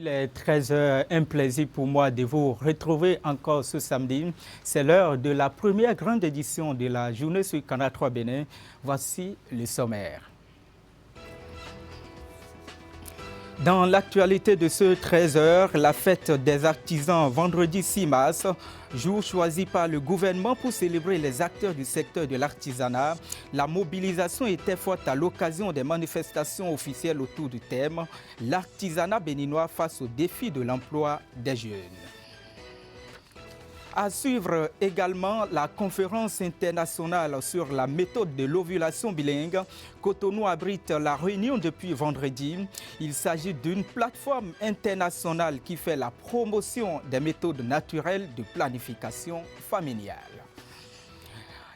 Il est 13 heures, un plaisir pour moi de vous retrouver encore ce samedi. C'est l'heure de la première grande édition de la journée sur Canal 3 Bénin. Voici le sommaire. Dans l'actualité de ce 13 heures, la fête des artisans vendredi 6 mars, jour choisi par le gouvernement pour célébrer les acteurs du secteur de l'artisanat. La mobilisation était forte à l'occasion des manifestations officielles autour du thème « L'artisanat béninois face au défi de l'emploi des jeunes ». À suivre également la conférence internationale sur la méthode de l'ovulation bilingue. Cotonou abrite la réunion depuis vendredi. Il s'agit d'une plateforme internationale qui fait la promotion des méthodes naturelles de planification familiale.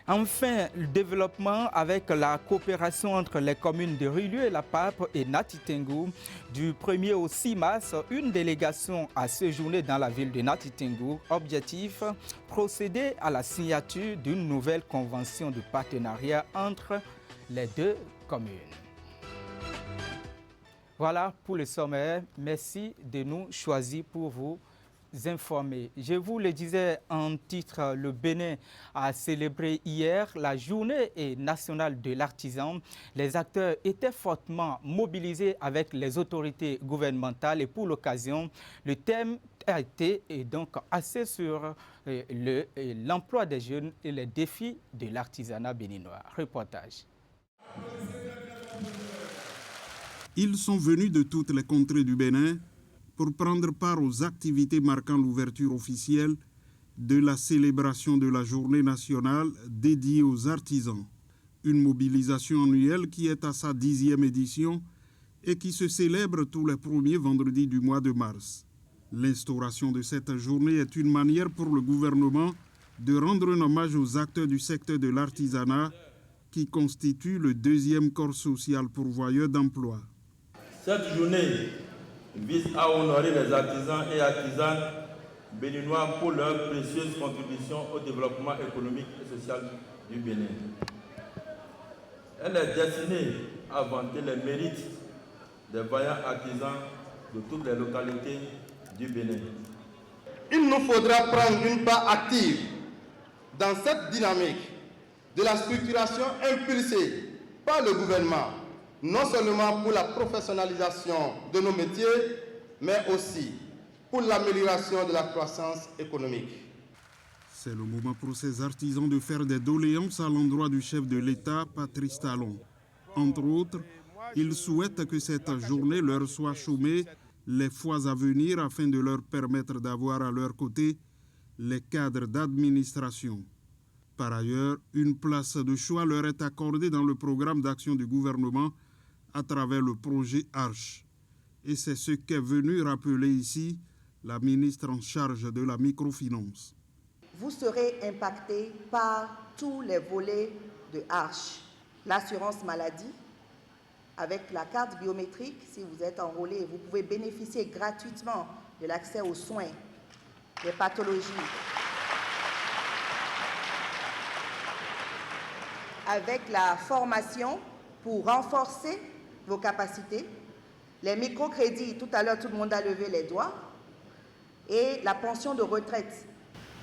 Enfin, le développement avec la coopération entre les communes de Rilieu et La Pape et Nati Tengou. Du 1er au 6 mars, une délégation a séjourné dans la ville de Nati Tengou. Objectif, procéder à la signature d'une nouvelle convention de partenariat entre les deux communes. Voilà pour le sommaire. Merci de nous choisir pour vous informés. Je vous le disais en titre, le Bénin a célébré hier la journée nationale de l'artisan. Les acteurs étaient fortement mobilisés avec les autorités gouvernementales et pour l'occasion, le thème a été donc axé sur l'emploi des jeunes et les défis de l'artisanat béninois. Reportage. Ils sont venus de toutes les contrées du Bénin pour prendre part aux activités marquant l'ouverture officielle de la célébration de la journée nationale dédiée aux artisans. Une mobilisation annuelle qui est à sa 10e édition et qui se célèbre tous les premiers vendredis du mois de mars. L'instauration de cette journée est une manière pour le gouvernement de rendre un hommage aux acteurs du secteur de l'artisanat qui constitue le deuxième corps social pourvoyeur d'emploi. Cette journée vise à honorer les artisans et artisanes béninois pour leur précieuse contribution au développement économique et social du Bénin. Elle est destinée à vanter les mérites des vaillants artisans de toutes les localités du Bénin. Il nous faudra prendre une part active dans cette dynamique de la structuration impulsée par le gouvernement, non seulement pour la professionnalisation de nos métiers, mais aussi pour l'amélioration de la croissance économique. C'est le moment pour ces artisans de faire des doléances à l'endroit du chef de l'État, Patrice Talon. Entre autres, ils souhaitent que cette journée leur soit chômée les fois à venir afin de leur permettre d'avoir à leur côté les cadres d'administration. Par ailleurs, une place de choix leur est accordée dans le programme d'action du gouvernement à travers le projet Arche. Et c'est ce qu'est venu rappeler ici la ministre en charge de la microfinance. Vous serez impacté par tous les volets de Arche. L'assurance maladie, avec la carte biométrique, si vous êtes enrôlé, vous pouvez bénéficier gratuitement de l'accès aux soins, des pathologies. Avec la formation pour renforcer vos capacités, les microcrédits, tout à l'heure tout le monde a levé les doigts, et la pension de retraite.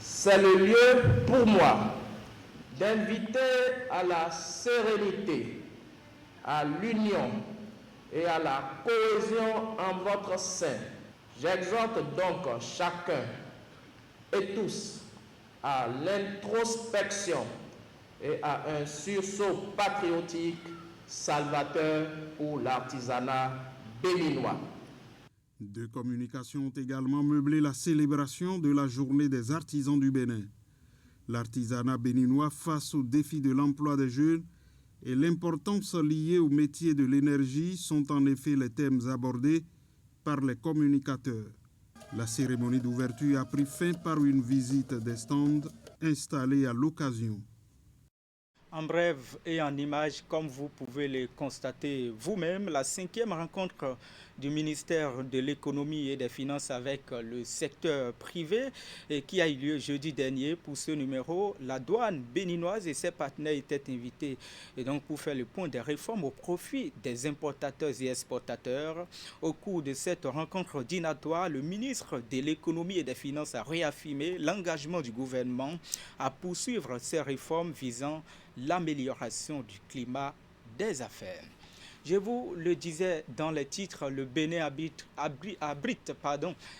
C'est le lieu pour moi d'inviter à la sérénité, à l'union et à la cohésion en votre sein. J'exhorte donc chacun et tous à l'introspection et à un sursaut patriotique salvateur pour l'artisanat béninois. Deux communications ont également meublé la célébration de la journée des artisans du Bénin. L'artisanat béninois face au défi de l'emploi des jeunes et l'importance liée au métier de l'énergie sont en effet les thèmes abordés par les communicateurs. La cérémonie d'ouverture a pris fin par une visite des stands installés à l'occasion. En bref et en images, comme vous pouvez le constater vous-même, la 5e rencontre du ministère de l'économie et des finances avec le secteur privé et qui a eu lieu jeudi dernier. Pour ce numéro, la douane béninoise et ses partenaires étaient invités et donc pour faire le point des réformes au profit des importateurs et exportateurs. Au cours de cette rencontre dînatoire, le ministre de l'économie et des finances a réaffirmé l'engagement du gouvernement à poursuivre ces réformes visant l'amélioration du climat des affaires. Je vous le disais dans les titres, le Bénin abrite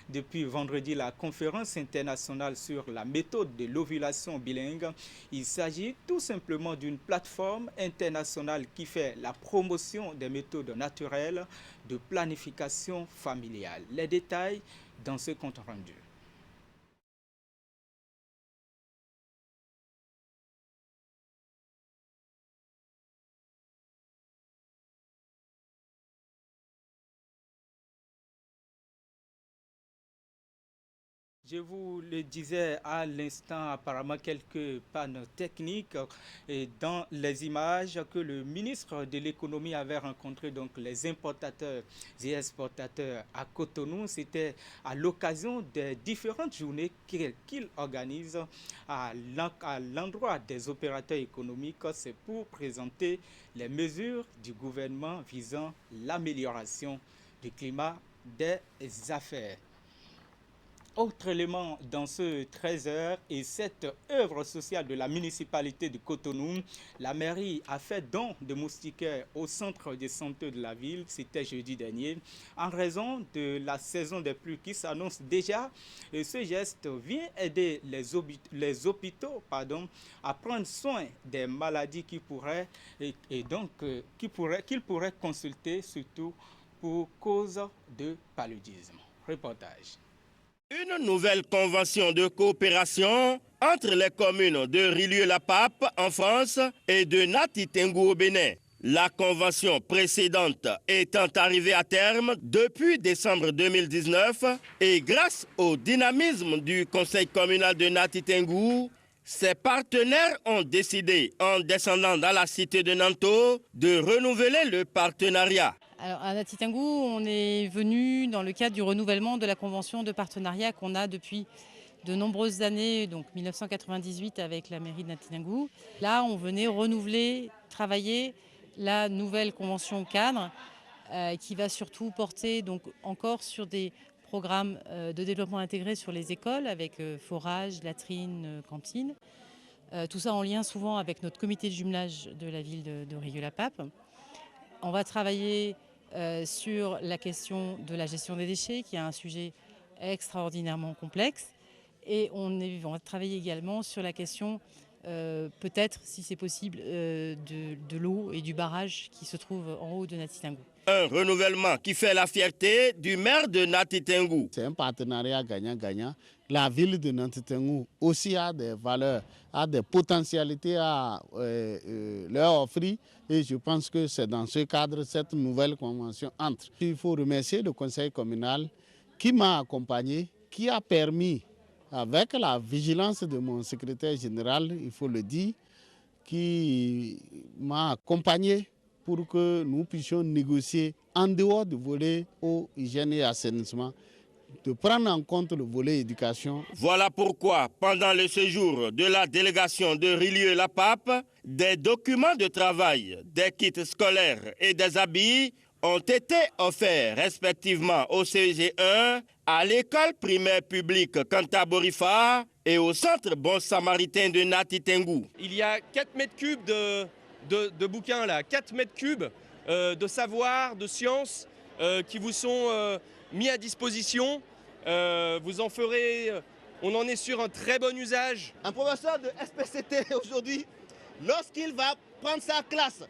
depuis vendredi la conférence internationale sur la méthode de l'ovulation bilingue. Il s'agit tout simplement d'une plateforme internationale qui fait la promotion des méthodes naturelles de planification familiale. Les détails dans ce compte rendu. Je vous le disais à l'instant, apparemment quelques pannes techniques et dans les images que le ministre de l'économie avait rencontré donc les importateurs et exportateurs à Cotonou. C'était à l'occasion des différentes journées qu'il organise à l'endroit des opérateurs économiques. C'est pour présenter les mesures du gouvernement visant l'amélioration du climat des affaires. Autre élément dans ce 13h et cette œuvre sociale de la municipalité de Cotonou, la mairie a fait don de moustiquaires au centre de santé de la ville, c'était jeudi dernier, en raison de la saison des pluies qui s'annonce déjà. Et ce geste vient aider les hôpitaux à prendre soin des maladies qu'ils pourraient consulter, surtout pour cause de paludisme. Reportage. Une nouvelle convention de coopération entre les communes de Rilieu-la-Pape en France et de Nati Tengou au Bénin. La convention précédente étant arrivée à terme depuis décembre 2019 et grâce au dynamisme du conseil communal de Nati Tengou, ses partenaires ont décidé, en descendant dans la cité de Nanto, de renouveler le partenariat. Alors, à Nati Tengou, on est venu dans le cadre du renouvellement de la convention de partenariat qu'on a depuis de nombreuses années, donc 1998 avec la mairie de Nati Tengou. Là, on venait renouveler, travailler la nouvelle convention cadre qui va surtout porter donc, encore sur des programmes de développement intégré sur les écoles avec forage, latrines, cantines. Tout ça en lien souvent avec notre comité de jumelage de la ville de Rilieu-la-Pape. On va travailler sur la question de la gestion des déchets, qui est un sujet extraordinairement complexe. Et on va travailler également sur la question, peut-être, si c'est possible, de l'eau et du barrage qui se trouve en haut de Nati Tengou. Un renouvellement qui fait la fierté du maire de Nati Tengou. C'est un partenariat gagnant-gagnant. La ville de Nati Tengou aussi a des valeurs, a des potentialités à leur offrir. Et je pense que c'est dans ce cadre cette nouvelle convention entre. Il faut remercier le conseil communal qui m'a accompagné, qui a permis, avec la vigilance de mon secrétaire général, il faut le dire, qui m'a accompagné pour que nous puissions négocier en dehors du volet eau, hygiène et assainissement, de prendre en compte le volet éducation. Voilà pourquoi, pendant le séjour de la délégation de Rilieu-la-Pape, des documents de travail, des kits scolaires et des habits ont été offerts respectivement au CG1, à l'école primaire publique Cantaborifa et au centre Bon Samaritain de Nati Tengou. Il y a 4 mètres cubes de bouquins, là, 4 mètres cubes de savoir, de sciences qui vous sont mis à disposition. Vous en ferez, on en est sur un très bon usage. Un professeur de SPCT aujourd'hui, lorsqu'il va prendre sa classe,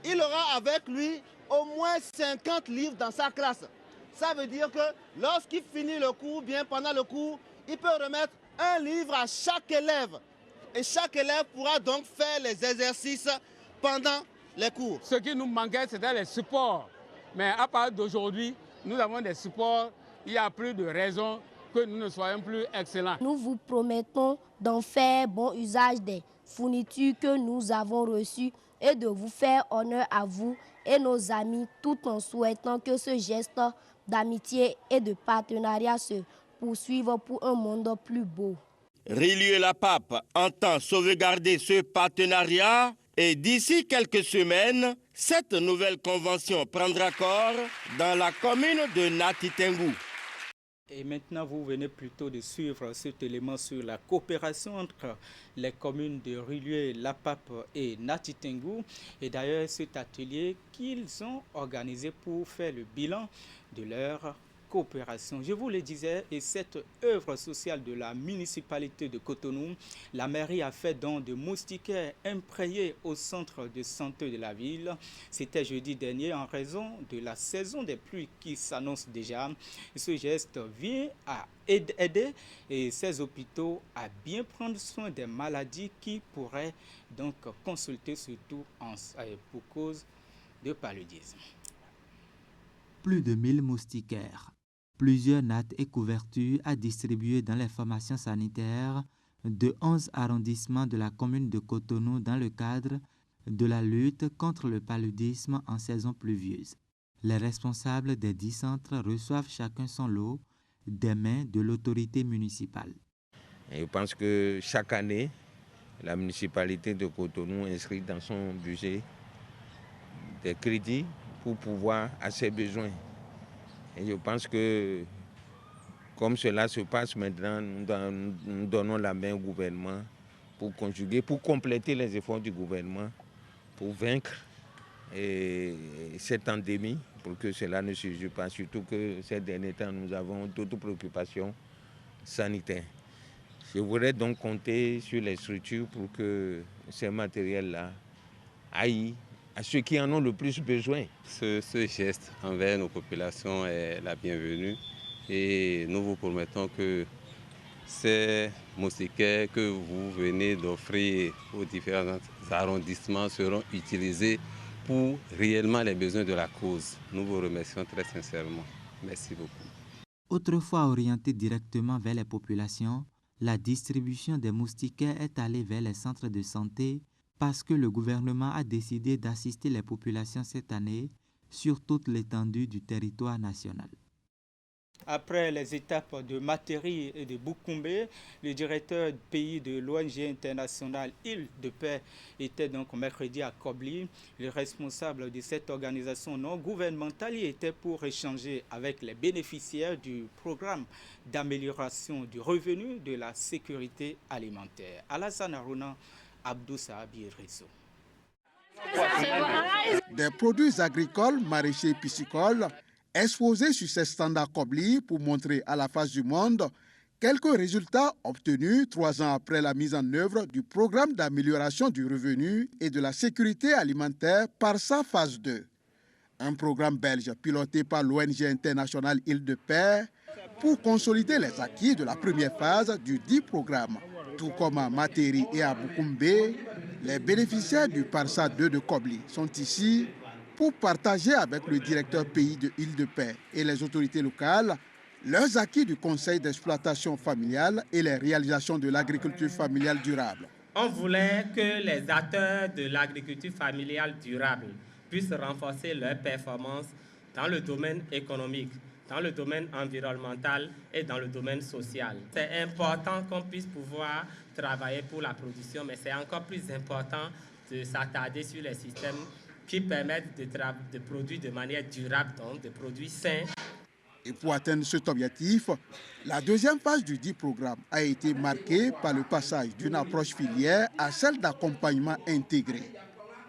il aura avec lui au moins 50 livres dans sa classe. Ça veut dire que lorsqu'il finit le cours, bien pendant le cours, il peut remettre un livre à chaque élève. Et chaque élève pourra donc faire les exercices pendant les cours. Ce qui nous manquait, c'était les supports. Mais à partir d'aujourd'hui, nous avons des supports. Il n'y a plus de raison que nous ne soyons plus excellents. Nous vous promettons d'en faire bon usage des fournitures que nous avons reçues et de vous faire honneur à vous et nos amis, tout en souhaitant que ce geste d'amitié et de partenariat se poursuive pour un monde plus beau. Rilieu-la-Pape entend sauvegarder ce partenariat et d'ici quelques semaines, cette nouvelle convention prendra corps dans la commune de Nati Tengou. Et maintenant, vous venez plutôt de suivre cet élément sur la coopération entre les communes de Rilieu-la-Pape et Nati Tengou. Et d'ailleurs, cet atelier qu'ils ont organisé pour faire le bilan de leur coopération. Je vous le disais, et cette œuvre sociale de la municipalité de Cotonou, la mairie a fait don de moustiquaires imprégnés au centre de santé de la ville. C'était jeudi dernier en raison de la saison des pluies qui s'annonce déjà. Ce geste vient à aider ces hôpitaux à bien prendre soin des maladies qui pourraient donc consulter surtout pour cause de paludisme. Plus de 1000 moustiquaires, plusieurs nattes et couvertures à distribuer dans les formations sanitaires de 11 arrondissements de la commune de Cotonou dans le cadre de la lutte contre le paludisme en saison pluvieuse. Les responsables des 10 centres reçoivent chacun son lot des mains de l'autorité municipale. Et je pense que chaque année, la municipalité de Cotonou inscrit dans son budget des crédits pour pouvoir à ses besoins. Et je pense que comme cela se passe maintenant, nous donnons la main au gouvernement pour conjuguer, pour compléter les efforts du gouvernement, pour vaincre cette endémie, pour que cela ne se joue pas, surtout que ces derniers temps, nous avons d'autres préoccupations sanitaires. Je voudrais donc compter sur les structures pour que ces matériels-là aillent à ceux qui en ont le plus besoin. Ce geste envers nos populations est la bienvenue et nous vous promettons que ces moustiquaires que vous venez d'offrir aux différents arrondissements seront utilisés pour réellement les besoins de la cause. Nous vous remercions très sincèrement. Merci beaucoup. Autrefois orientée directement vers les populations, la distribution des moustiquaires est allée vers les centres de santé parce que le gouvernement a décidé d'assister les populations cette année sur toute l'étendue du territoire national. Après les étapes de Materi et de Boukoumbe, le directeur du pays de l'ONG internationale Île de Paix était donc mercredi à Kobli. Le responsable de cette organisation non gouvernementale y était pour échanger avec les bénéficiaires du programme d'amélioration du revenu de la sécurité alimentaire. Alassane Harouna, Abdou Sahabi Risso. Des produits agricoles, maraîchers et piscicoles exposés sur ces standards Kobli pour montrer à la face du monde quelques résultats obtenus 3 ans après la mise en œuvre du programme d'amélioration du revenu et de la sécurité alimentaire par sa phase 2. Un programme belge piloté par l'ONG internationale Île de Paix pour consolider les acquis de la première phase du dit programme. Tout comme à Materi et à Boukoumbe, les bénéficiaires du Parsa 2 de Kobli sont ici pour partager avec le directeur pays de Île de Paix et les autorités locales leurs acquis du conseil d'exploitation familiale et les réalisations de l'agriculture familiale durable. On voulait que les acteurs de l'agriculture familiale durable puissent renforcer leurs performances dans le domaine économique, dans le domaine environnemental et dans le domaine social. C'est important qu'on puisse pouvoir travailler pour la production, mais c'est encore plus important de s'attarder sur les systèmes qui permettent de produire de manière durable, donc de produits sains. Et pour atteindre cet objectif, la deuxième phase du dit programme a été marquée par le passage d'une approche filière à celle d'accompagnement intégré.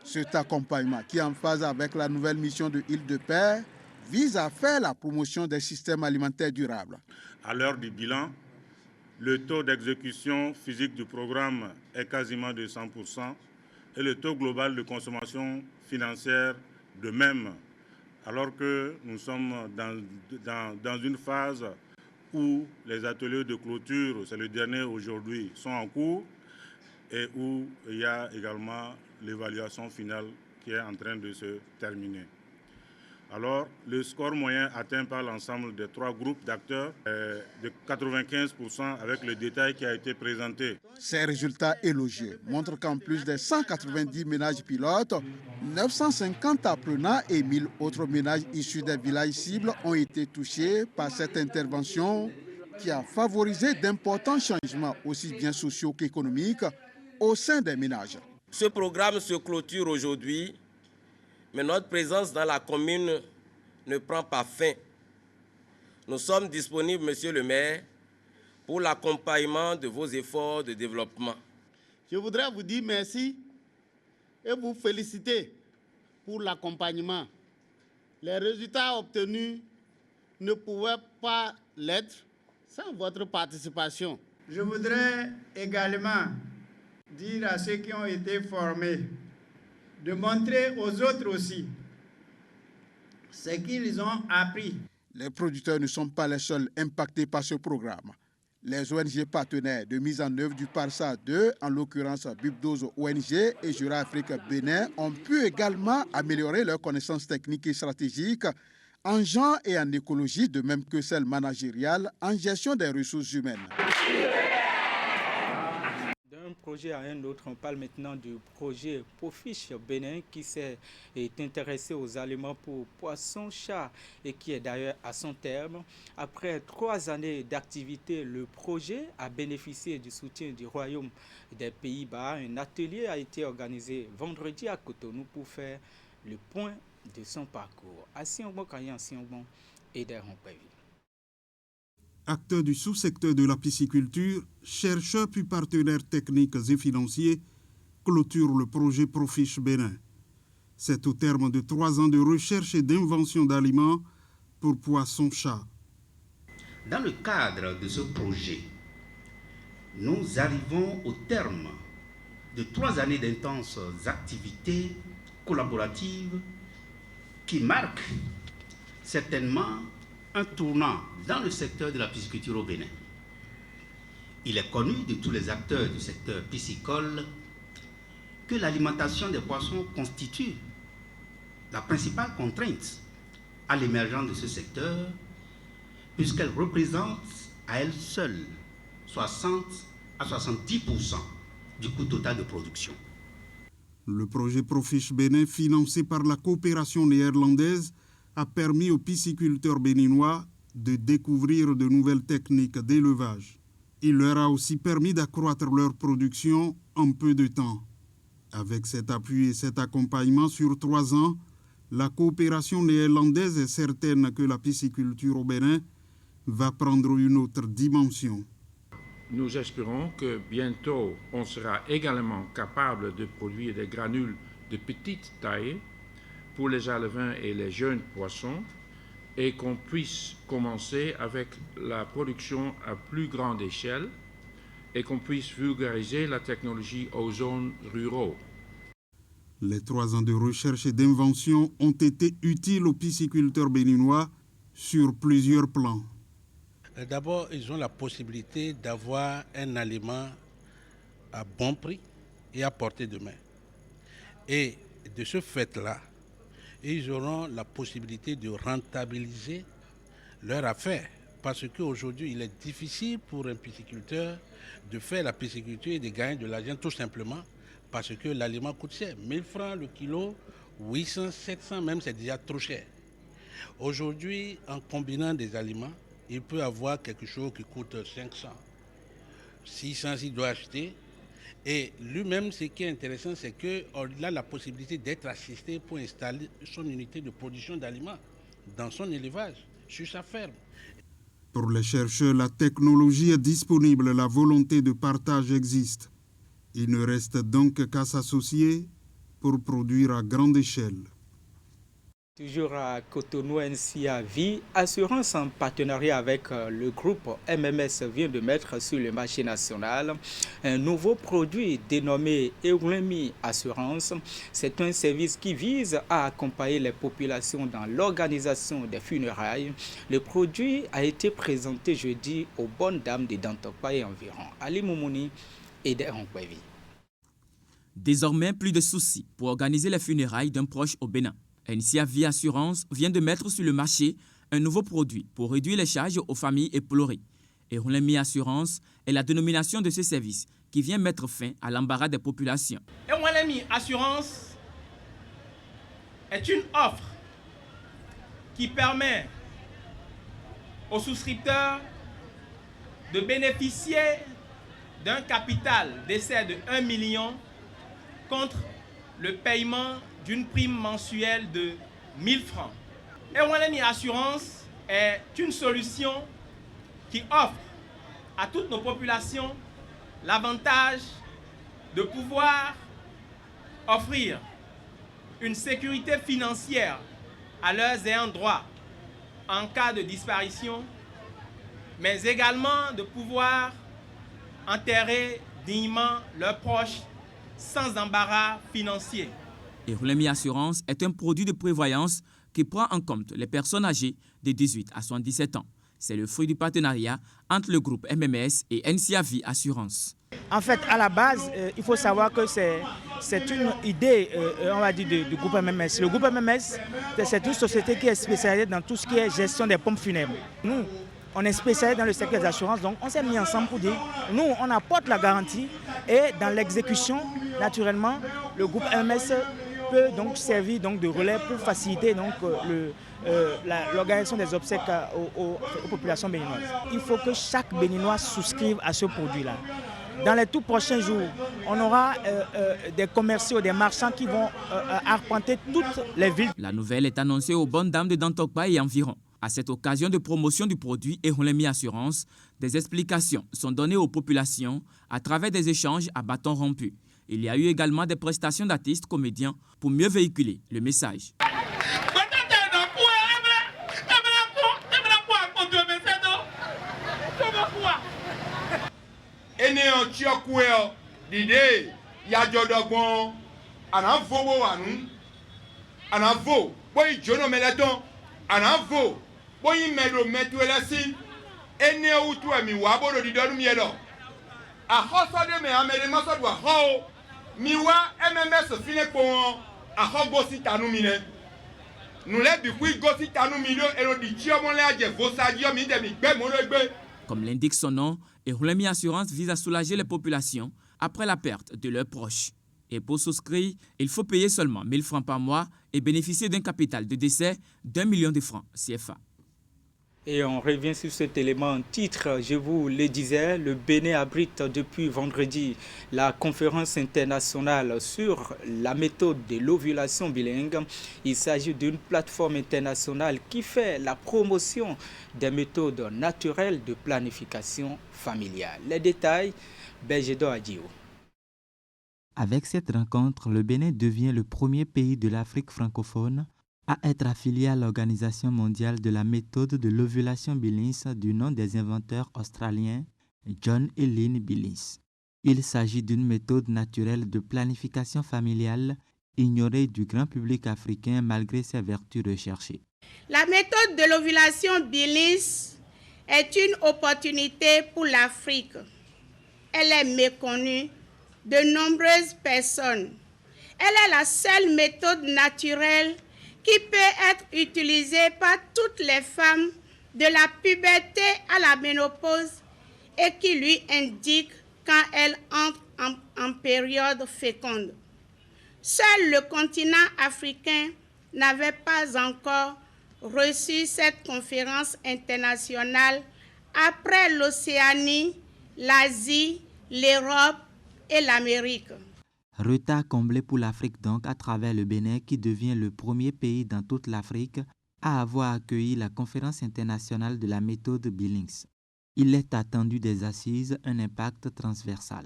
Cet accompagnement, qui est en phase avec la nouvelle mission de Île de Paix, vise à faire la promotion des systèmes alimentaires durables. À l'heure du bilan, le taux d'exécution physique du programme est quasiment de 100% et le taux global de consommation financière de même, alors que nous sommes dans une phase où les ateliers de clôture, c'est le dernier aujourd'hui, sont en cours et où il y a également l'évaluation finale qui est en train de se terminer. Alors, le score moyen atteint par l'ensemble des 3 groupes d'acteurs de 95% avec le détail qui a été présenté. Ces résultats élogieux montrent qu'en plus des 190 ménages pilotes, 950 apprenants et 1000 autres ménages issus des villages cibles ont été touchés par cette intervention qui a favorisé d'importants changements aussi bien sociaux qu'économiques au sein des ménages. Ce programme se clôture aujourd'hui, mais notre présence dans la commune ne prend pas fin. Nous sommes disponibles, Monsieur le maire, pour l'accompagnement de vos efforts de développement. Je voudrais vous dire merci et vous féliciter pour l'accompagnement. Les résultats obtenus ne pouvaient pas l'être sans votre participation. Je voudrais également dire à ceux qui ont été formés de montrer aux autres aussi ce qu'ils ont appris. Les producteurs ne sont pas les seuls impactés par ce programme. Les ONG partenaires de mise en œuvre du PARSA 2, en l'occurrence Bibdose ONG et Jura Afrique Bénin, ont pu également améliorer leurs connaissances techniques et stratégiques en genre et en écologie, de même que celles managériales en gestion des ressources humaines. D'un projet à un autre, on parle maintenant du projet Profiche Bénin qui s'est intéressé aux aliments pour poissons, chats et qui est d'ailleurs à son terme. Après 3 années d'activité, le projet a bénéficié du soutien du Royaume des Pays-Bas. Un atelier a été organisé vendredi à Cotonou pour faire le point de son parcours. Assiongbo Kayan Assiongbo et des Rompévis. Acteurs du sous-secteur de la pisciculture, chercheurs puis partenaires techniques et financiers clôturent le projet Profiche Bénin. C'est au terme de 3 ans de recherche et d'invention d'aliments pour poissons-chats. Dans le cadre de ce projet, nous arrivons au terme de 3 années d'intenses activités collaboratives qui marquent certainement un tournant dans le secteur de la pisciculture au Bénin. Il est connu de tous les acteurs du secteur piscicole que l'alimentation des poissons constitue la principale contrainte à l'émergence de ce secteur, puisqu'elle représente à elle seule 60 à 70% du coût total de production. Le projet Profiche Bénin, financé par la coopération néerlandaise, a permis aux pisciculteurs béninois de découvrir de nouvelles techniques d'élevage. Il leur a aussi permis d'accroître leur production en peu de temps. Avec cet appui et cet accompagnement sur 3 ans, la coopération néerlandaise est certaine que la pisciculture au Bénin va prendre une autre dimension. Nous espérons que bientôt, on sera également capable de produire des granules de petite taille pour les alevins et les jeunes poissons et qu'on puisse commencer avec la production à plus grande échelle et qu'on puisse vulgariser la technologie aux zones ruraux. Les 3 ans de recherche et d'invention ont été utiles aux pisciculteurs béninois sur plusieurs plans. D'abord, ils ont la possibilité d'avoir un aliment à bon prix et à portée de main. Et de ce fait-là, ils auront la possibilité de rentabiliser leur affaire. Parce qu'aujourd'hui, il est difficile pour un pisciculteur de faire la pisciculture et de gagner de l'argent tout simplement parce que l'aliment coûte cher. 1000 francs le kilo, 800, 700 même, c'est déjà trop cher. Aujourd'hui, en combinant des aliments, il peut avoir quelque chose qui coûte 500. 600 s'il doit acheter. Et lui-même, ce qui est intéressant, c'est qu'il a la possibilité d'être assisté pour installer son unité de production d'aliments dans son élevage, sur sa ferme. Pour les chercheurs, la technologie est disponible, la volonté de partage existe. Il ne reste donc qu'à s'associer pour produire à grande échelle. Toujours à Cotonou, NCA Vie Assurance en partenariat avec le groupe MMS vient de mettre sur le marché national un nouveau produit dénommé Euremi Assurance. C'est un service qui vise à accompagner les populations dans l'organisation des funérailles. Le produit a été présenté jeudi aux bonnes dames de Dantopa et environ. Ali Moumouni et des Rompévis. Désormais, plus de soucis pour organiser les funérailles d'un proche au Bénin. NCA Vie Assurance vient de mettre sur le marché un nouveau produit pour réduire les charges aux familles éplorées. Et Rolemi Assurance est la dénomination de ce service qui vient mettre fin à l'embarras des populations. Et Rolemi Assurance est une offre qui permet aux souscripteurs de bénéficier d'un capital d'essai de 1 million contre le paiement d'une prime mensuelle de 1000 francs. Et Rolemi Assurance est une solution qui offre à toutes nos populations l'avantage de pouvoir offrir une sécurité financière à leurs ayants droit en cas de disparition, mais également de pouvoir enterrer dignement leurs proches sans embarras financier. Et Rolemi Assurance est un produit de prévoyance qui prend en compte les personnes âgées de 18 à 77 ans. C'est le fruit du partenariat entre le groupe MMS et NCA Vie Assurance. En fait, à la base, il faut savoir que c'est une idée, on va dire, du groupe MMS. Le groupe MMS, c'est une société qui est spécialisée dans tout ce qui est gestion des pompes funèbres. Nous, on est spécialisé dans le secteur des assurances, donc on s'est mis ensemble pour dire, nous, on apporte la garantie et dans l'exécution, naturellement, le groupe MMS peut donc servir donc de relais pour faciliter donc l'organisation des obsèques aux populations béninoises. Il faut que chaque Béninois souscrive à ce produit-là. Dans les tout prochains jours, on aura des commerciaux, des marchands qui vont arpenter toutes les villes. La nouvelle est annoncée aux bonnes dames de Dantokpa et environ. À cette occasion de promotion du produit et Rolemi Assurance, des explications sont données aux populations à travers des échanges à bâton rompu. Il y a eu également des prestations d'artistes comédiens pour mieux véhiculer le message. Miwa MMS fine ko ahogosi tanu mine nule bikui gosi tanu milio ero di chiomole aje vosadio mi de mi gbe mo regbe. Comme l'indique son nom, Rolemi Assurance vise à soulager les populations après la perte de leurs proches. Et pour souscrire, il faut payer seulement 1000 francs par mois et bénéficier d'un capital de décès d'1 million de francs CFA. Et on revient sur cet élément en titre. Je vous le disais, le Bénin abrite depuis vendredi la conférence internationale sur la méthode de l'ovulation bilingue. Il s'agit d'une plateforme internationale qui fait la promotion des méthodes naturelles de planification familiale. Les détails, Belgedo Adjio. Avec cette rencontre, le Bénin devient le premier pays de l'Afrique francophone à être affilié à l'Organisation mondiale de la méthode de l'ovulation Billings du nom des inventeurs australiens John et Lynn Billings. Il s'agit d'une méthode naturelle de planification familiale ignorée du grand public africain malgré ses vertus recherchées. La méthode de l'ovulation Billings est une opportunité pour l'Afrique. Elle est méconnue de nombreuses personnes. Elle est la seule méthode naturelle qui peut être utilisée par toutes les femmes de la puberté à la ménopause et qui lui indique quand elles entrent en période féconde. Seul le continent africain n'avait pas encore reçu cette conférence internationale après l'Océanie, l'Asie, l'Europe et l'Amérique. Retard comblé pour l'Afrique donc à travers le Bénin qui devient le premier pays dans toute l'Afrique à avoir accueilli la conférence internationale de la méthode Billings. Il est attendu des assises un impact transversal.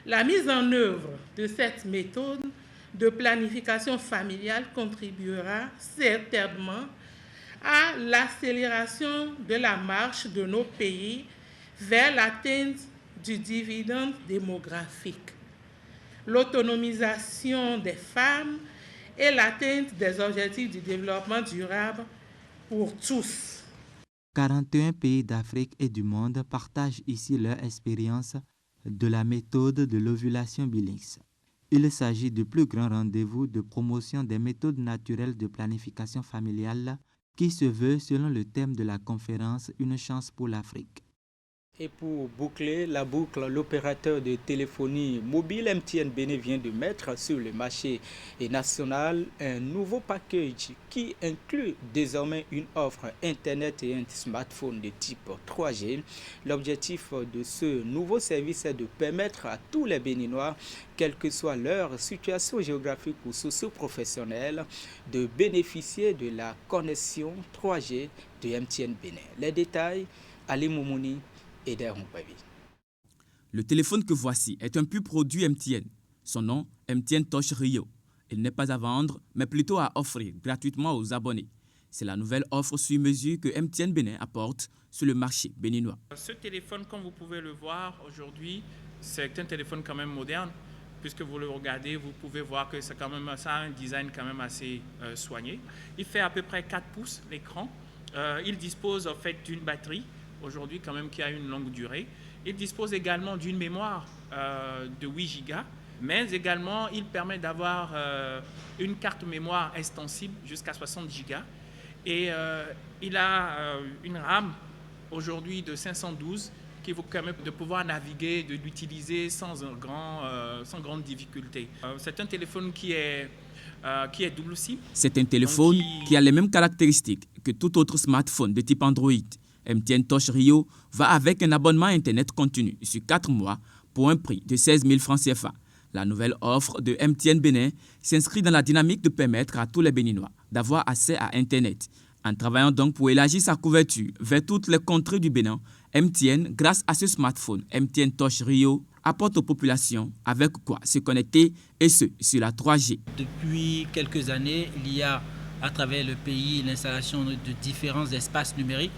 La mise en œuvre de cette méthode de planification familiale contribuera certainement à l'accélération de la marche de nos pays vers l'atteinte du dividende démographique, l'autonomisation des femmes et l'atteinte des objectifs du développement durable pour tous. 41 pays d'Afrique et du monde partagent ici leur expérience de la méthode de l'ovulation Billings. Il s'agit du plus grand rendez-vous de promotion des méthodes naturelles de planification familiale qui se veut, selon le thème de la conférence, une chance pour l'Afrique. Et pour boucler la boucle, l'opérateur de téléphonie mobile MTN Bénin vient de mettre sur le marché national un nouveau package qui inclut désormais une offre Internet et un smartphone de type 3G. L'objectif de ce nouveau service est de permettre à tous les Béninois, quelle que soit leur situation géographique ou socio-professionnelle, de bénéficier de la connexion 3G de MTN Bénin. Les détails, Ali Moumouni. Le téléphone que voici est un pur produit MTN. Son nom, MTN Touch Rio. Il n'est pas à vendre, mais plutôt à offrir gratuitement aux abonnés. C'est la nouvelle offre sur mesure que MTN Bénin apporte sur le marché béninois. Ce téléphone, comme vous pouvez le voir aujourd'hui, c'est un téléphone quand même moderne. Puisque vous le regardez, vous pouvez voir que c'est quand même, ça a un design quand même assez soigné. Il fait à peu près 4 pouces l'écran. Il dispose en fait d'une batterie aujourd'hui quand même qui a une longue durée. Il dispose également d'une mémoire de 8 Go, mais également il permet d'avoir une carte mémoire extensible jusqu'à 60 Go. Et il a une RAM aujourd'hui de 512 qui vous permet de pouvoir naviguer, de l'utiliser sans grande difficulté. C'est un téléphone qui est double SIM. C'est un téléphone qui a les mêmes caractéristiques que tout autre smartphone de type Android. MTN Touch Rio va avec un abonnement Internet continu sur 4 mois pour un prix de 16 000 francs CFA. La nouvelle offre de MTN Bénin s'inscrit dans la dynamique de permettre à tous les Béninois d'avoir accès à Internet. En travaillant donc pour élargir sa couverture vers toutes les contrées du Bénin, MTN, grâce à ce smartphone MTN Touch Rio, apporte aux populations avec quoi se connecter et ce, sur la 3G. Depuis quelques années, il y a à travers le pays l'installation de différents espaces numériques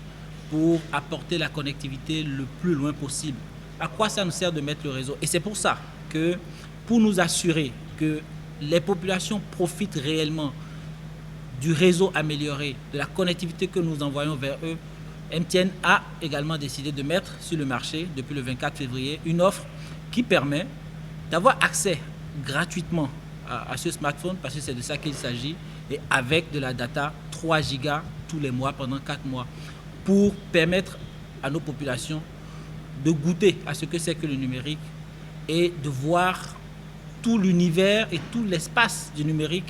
pour apporter la connectivité le plus loin possible. À quoi ça nous sert de mettre le réseau? Et c'est pour ça que, pour nous assurer que les populations profitent réellement du réseau amélioré, de la connectivité que nous envoyons vers eux, MTN a également décidé de mettre sur le marché, depuis le 24 février, une offre qui permet d'avoir accès gratuitement à ce smartphone, parce que c'est de ça qu'il s'agit, et avec de la data 3 Go tous les mois pendant 4 mois, pour permettre à nos populations de goûter à ce que c'est que le numérique et de voir tout l'univers et tout l'espace du numérique,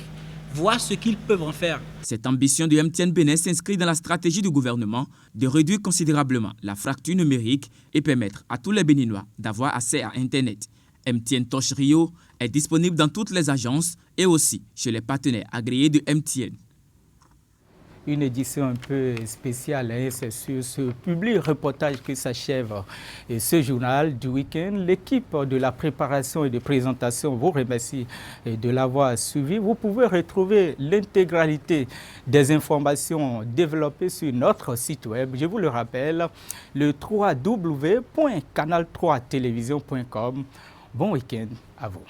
voir ce qu'ils peuvent en faire. Cette ambition de MTN Bénin s'inscrit dans la stratégie du gouvernement de réduire considérablement la fracture numérique et permettre à tous les Béninois d'avoir accès à Internet. MTN Touch Rio est disponible dans toutes les agences et aussi chez les partenaires agréés de MTN. Une édition un peu spéciale, hein, c'est sur ce public reportage que s'achève ce journal du week-end. L'équipe de la préparation et de présentation vous remercie de l'avoir suivi. Vous pouvez retrouver l'intégralité des informations développées sur notre site web. Je vous le rappelle, le www.canal3television.com. Bon week-end à vous.